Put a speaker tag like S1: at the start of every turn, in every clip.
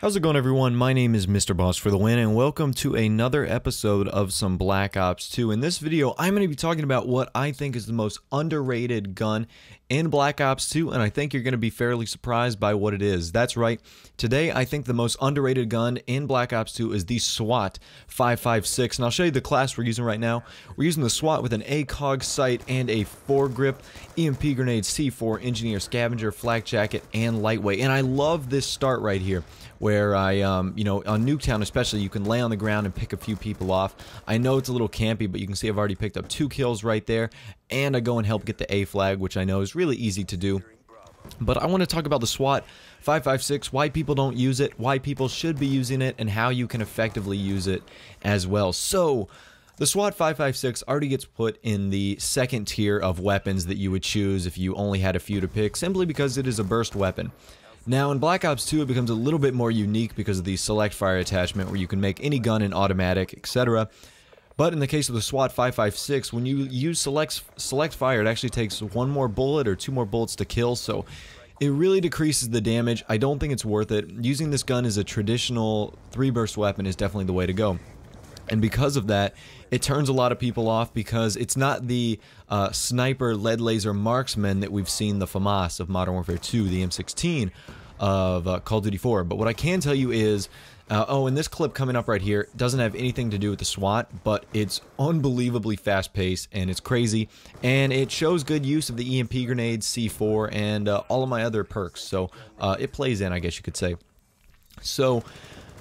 S1: How's it going, everyone? My name is Mr. Boss for the win, and welcome to another episode of some Black Ops 2. In this video, I'm going to be talking about what I think is the most underrated gun in Black Ops 2, and I think you're going to be fairly surprised by what it is. That's right. Today, I think the most underrated gun in Black Ops 2 is the Swat-556, and I'll show you the class we're using right now. We're using the SWAT with an ACOG sight and a foregrip, EMP grenade, C4, engineer, scavenger, flak jacket, and lightweight. And I love this start right here, where on Nuketown especially, you can lay on the ground and pick a few people off. I know it's a little campy, but you can see I've already picked up 2 kills right there, and I go and help get the A flag, which I know is really easy to do. But I want to talk about the SWAT-556, why people don't use it, why people should be using it, and how you can effectively use it as well. So, the SWAT-556 already gets put in the second tier of weapons that you would choose if you only had a few to pick, simply because it is a burst weapon. Now, in Black Ops 2, it becomes a little bit more unique because of the select fire attachment, where you can make any gun in automatic, etc. But in the case of the SWAT-556, when you use select fire, it actually takes 1 more bullet or 2 more bullets to kill, so it really decreases the damage. I don't think it's worth it. Using this gun as a traditional 3-burst weapon is definitely the way to go. And because of that, it turns a lot of people off because it's not the sniper lead laser marksman that we've seen the FAMAS of Modern Warfare 2, the M16 of Call of Duty 4. But what I can tell you is, and this clip coming up right here doesn't have anything to do with the SWAT, but it's unbelievably fast-paced and it's crazy, and it shows good use of the EMP grenade, C4, and all of my other perks. So it plays in, I guess you could say. So,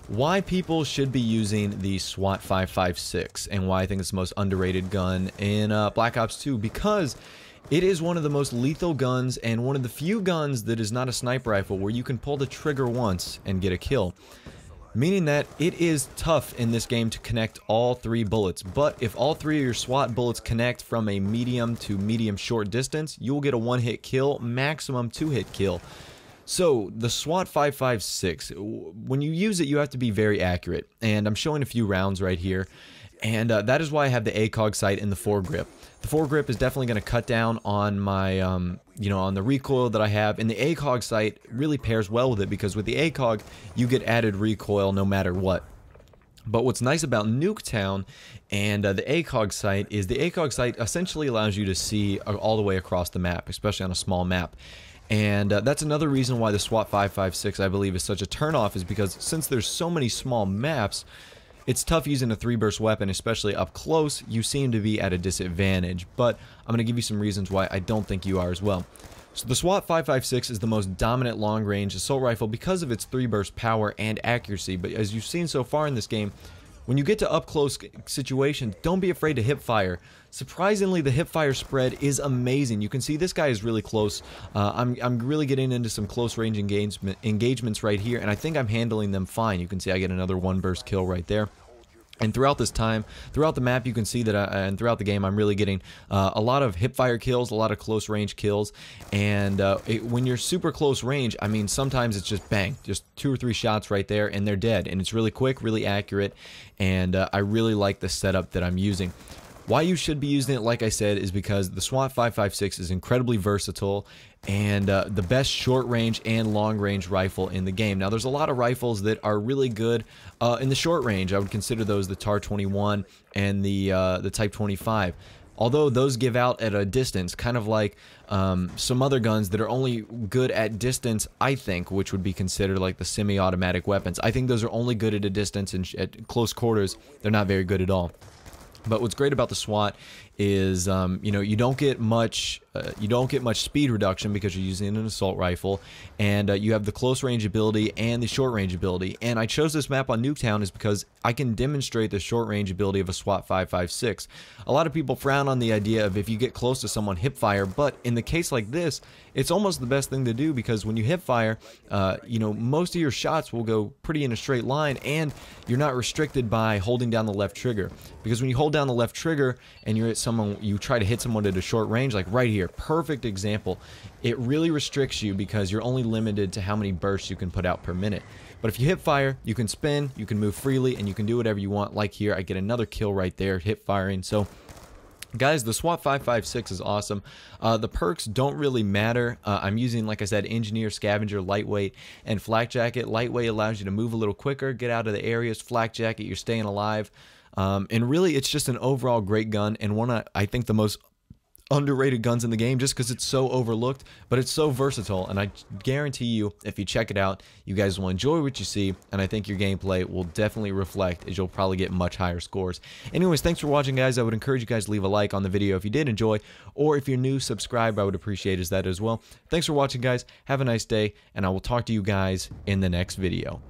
S1: why people should be using the SWAT-556 and why I think it's the most underrated gun in Black Ops 2, because it is one of the most lethal guns and one of the few guns that is not a sniper rifle where you can pull the trigger once and get a kill. Meaning that it is tough in this game to connect all 3 bullets, but if all 3 of your SWAT bullets connect from a medium to medium short distance, you will get a 1-hit kill, maximum 2-hit kill. So, the SWAT-556, when you use it, you have to be very accurate, and I'm showing a few rounds right here, and that is why I have the ACOG sight and the foregrip. The foregrip is definitely going to cut down on my, on the recoil that I have, and the ACOG sight really pairs well with it, because with the ACOG, you get added recoil no matter what. But what's nice about Nuketown and the ACOG sight is the ACOG sight essentially allows you to see all the way across the map, especially on a small map. And that's another reason why the SWAT-556, I believe, is such a turnoff, is because since there's so many small maps, it's tough using a 3-burst weapon, especially up close. You seem to be at a disadvantage, but I'm going to give you some reasons why I don't think you are as well. So the SWAT-556 is the most dominant long-range assault rifle because of its 3-burst power and accuracy, but as you've seen so far in this game, when you get to up-close situations, don't be afraid to hip fire. Surprisingly, the hip fire spread is amazing. You can see this guy is really close. I'm really getting into some close-range engagements right here, and I think I'm handling them fine. You can see I get another 1-burst kill right there. And throughout this time, throughout the map, you can see that, and throughout the game, I'm really getting a lot of hip-fire kills, a lot of close-range kills, and when you're super close range, I mean, sometimes it's just bang, just 2 or 3 shots right there, and they're dead, and it's really quick, really accurate, and I really like the setup that I'm using. Why you should be using it, like I said, is because the SWAT-556 is incredibly versatile and the best short-range and long-range rifle in the game. Now, there's a lot of rifles that are really good in the short range. I would consider those the TAR-21 and the Type 25. Although those give out at a distance, kind of like some other guns that are only good at distance, I think, which would be considered like the semi-automatic weapons. I think those are only good at a distance, and at close quarters, they're not very good at all. But what's great about the SWAT is, you don't get much speed reduction because you're using an assault rifle, and you have the close range ability and the short range ability. And I chose this map on Nuketown is because I can demonstrate the short range ability of a SWAT-556. A lot of people frown on the idea of if you get close to someone, hip fire, but in the case like this, it's almost the best thing to do, because when you hip fire, most of your shots will go pretty in a straight line, and you're not restricted by holding down the left trigger. Because when you hold down the left trigger and you're at someone, you try to hit someone at a short range, like right here, perfect example, it really restricts you because you're only limited to how many bursts you can put out per minute. But if you hip fire, you can spin, you can move freely, and you can do whatever you want. Like here, I get another kill right there, hip firing. So Guys, the Swat-556 is awesome. The perks don't really matter. I'm using, like I said, Engineer, Scavenger, Lightweight, and Flak Jacket. Lightweight allows you to move a little quicker, get out of the areas. Flak Jacket, you're staying alive. And really, it's just an overall great gun, and one of, I think, the most underrated guns in the game, just because it's so overlooked, but it's so versatile. And I guarantee you, if you check it out, you guys will enjoy what you see, and I think your gameplay will definitely reflect, as you'll probably get much higher scores. Anyways, thanks for watching, guys. I would encourage you guys to leave a like on the video if you did enjoy, or if you're new, subscribe. I would appreciate that as well. Thanks for watching, guys. Have a nice day, and I will talk to you guys in the next video.